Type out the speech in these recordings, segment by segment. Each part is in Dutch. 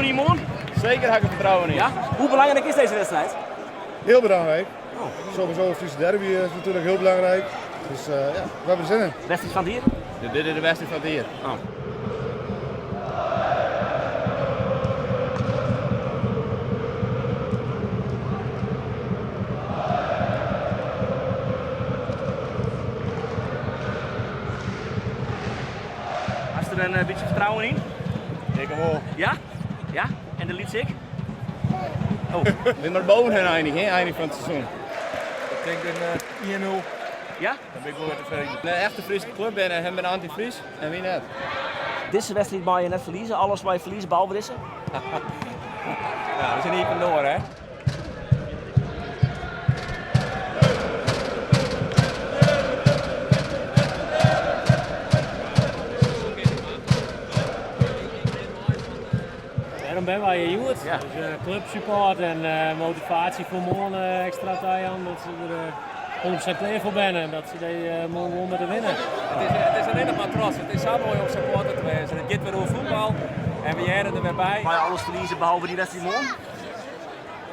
vertrouwen in man? Zeker heb ik er vertrouwen in. Ja? Hoe belangrijk is deze wedstrijd? Heel belangrijk. Sowieso de Friese derby is natuurlijk heel belangrijk. Dus ja, we hebben er zin in. Wedstrijd van hier? Dit is de wedstrijd van hier. Oh. Had je er een beetje vertrouwen in? Ik wel. Ja? Ja? En de Lietsik? Oh. We zijn maar boven hen eind van het seizoen. Ik denk een 1-0. Ja? Dan ben ik wel weer tevreden. Een echte Friese club binnen, hem ben anti-Fries en wie net. Deze wedstrijd mag je net verliezen, alles waar je verliezen, behalve deze. Ja, we zijn hier van door, hè? Daarom ben wij hier goed. Ja. Dus clubsupport en motivatie voor morgen extra tijd aan dat ze er 100% klaar voor zijn en dat ze die morgen gewoon met winnen. Het is alleen nog maar trots. Het is zo mooi om supporter te wezen. Het gaat weer over voetbal en we jaren er weer bij. Mag je alles verliezen, behalve die wedstrijd morgen?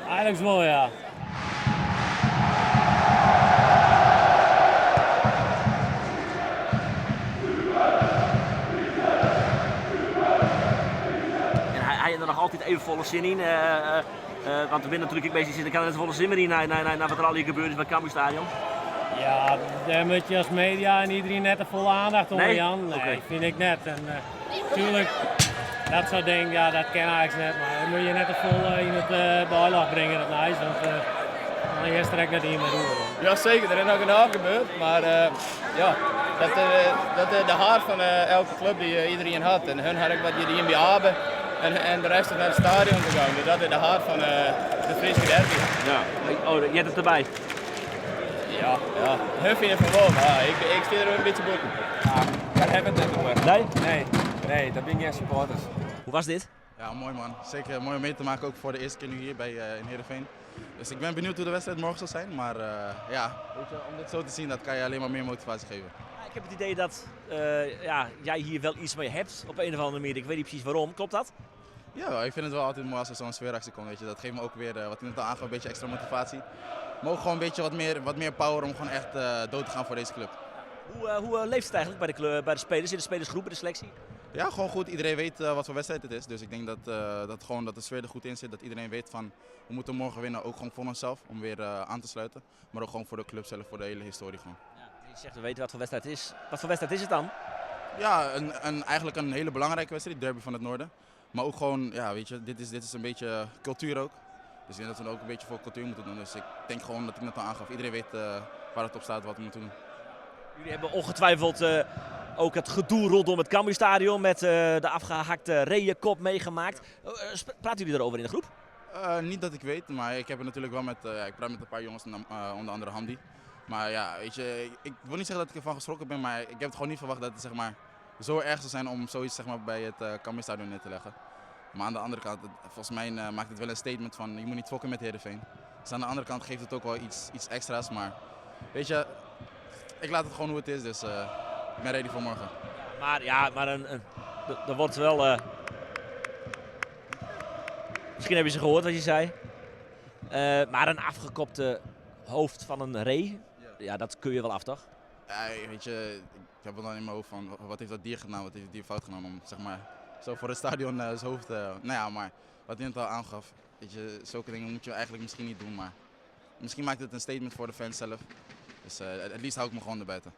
Eigenlijk wel, ja. Hij heeft er nog altijd even volle zin in. Want we zijn natuurlijk bezig zitten, ik kan er net volle zin meer in naar wat er al hier gebeurd is bij het Cambuurstadion. Ja, daar moet je als media en iedereen net de volle aandacht onder Nee? Jan. Nee, Oké. vind ik net. En natuurlijk, dat soort dingen, ja, dat ken eigenlijk net. Maar dan moet je net de volle in het bijlag brengen, dat lijst. Want dan is er net niet meer roeren. Ja zeker, er is nog een hoop gebeurd, maar ja, dat is de hart van elke club die iedereen had. En hun had ik wat jullie in hebben en de rest is naar het stadion gegaan. Dus dat is de hart van de Friese derby. Ja. Oh, je hebt het erbij. Ja, hun vinden van wel, maar ik sta er een beetje boeten. Daar hebben we het net over. Nee? Nee, dat ben ik geen supporters. Hoe was dit? Ja, mooi man. Zeker mooi om mee te maken, ook voor de eerste keer nu hier bij, in Heerenveen. Dus ik ben benieuwd hoe de wedstrijd morgen zal zijn, maar ja, weet je, om dit zo te zien, dat kan je alleen maar meer motivatie geven. Ik heb het idee dat jij hier wel iets mee hebt op een of andere manier. Ik weet niet precies waarom, klopt dat? Ja, ik vind het wel altijd mooi als er zo'n sfeeractie komt, weet je. Dat geeft me ook weer, wat ik net al aangaf, een beetje extra motivatie. Maar ook gewoon een beetje wat meer power om gewoon echt dood te gaan voor deze club. Hoe leeft het eigenlijk bij de, bij de spelers, in de spelersgroep, bij de selectie? Ja, gewoon goed. Iedereen weet wat voor wedstrijd het is. Dus ik denk dat de sfeer er goed in zit. Dat iedereen weet van we moeten morgen winnen. Ook gewoon voor onszelf om weer aan te sluiten. Maar ook gewoon voor de club zelf, voor de hele historie gewoon. Ja, je zegt we weten wat voor wedstrijd het is. Wat voor wedstrijd is het dan? Ja, eigenlijk een hele belangrijke wedstrijd. Derby van het Noorden. Maar ook gewoon, ja weet je, dit is een beetje cultuur ook. Dus ik denk dat we ook een beetje voor cultuur moeten doen. Dus ik denk gewoon dat ik net al aangaf. Iedereen weet waar het op staat, wat we moeten doen. Jullie hebben ongetwijfeld ook het gedoe rondom het Cambuurstadion met de afgehakte reeënkop meegemaakt. Praten jullie daarover in de groep? Niet dat ik weet, maar ik heb het natuurlijk wel met, ik praat met een paar jongens, onder andere Hamdi. Maar ja, weet je, ik wil niet zeggen dat ik ervan geschrokken ben, maar ik heb het gewoon niet verwacht dat het zeg maar, zo erg zou zijn om zoiets zeg maar, bij het Cambuurstadion neer te leggen. Maar aan de andere kant, volgens mij maakt het wel een statement van je moet niet fokken met Heerenveen. Dus aan de andere kant geeft het ook wel iets extra's, maar weet je, ik laat het gewoon hoe het is, dus ik ben ready voor morgen. Maar er wordt wel... Misschien heb je ze gehoord wat je zei. Maar een afgekopte hoofd van een ree, ja, dat kun je wel af, toch? Ja, weet je, ik heb het dan in mijn hoofd van wat heeft dat dier gedaan, wat heeft het dier fout gedaan om zeg maar, zo voor het stadion zijn hoofd... nou ja, maar wat hij net al aangaf, weet je, zulke dingen moet je eigenlijk misschien niet doen, maar misschien maakt het een statement voor de fans zelf. Dus het liefst hou ik me gewoon erbuiten.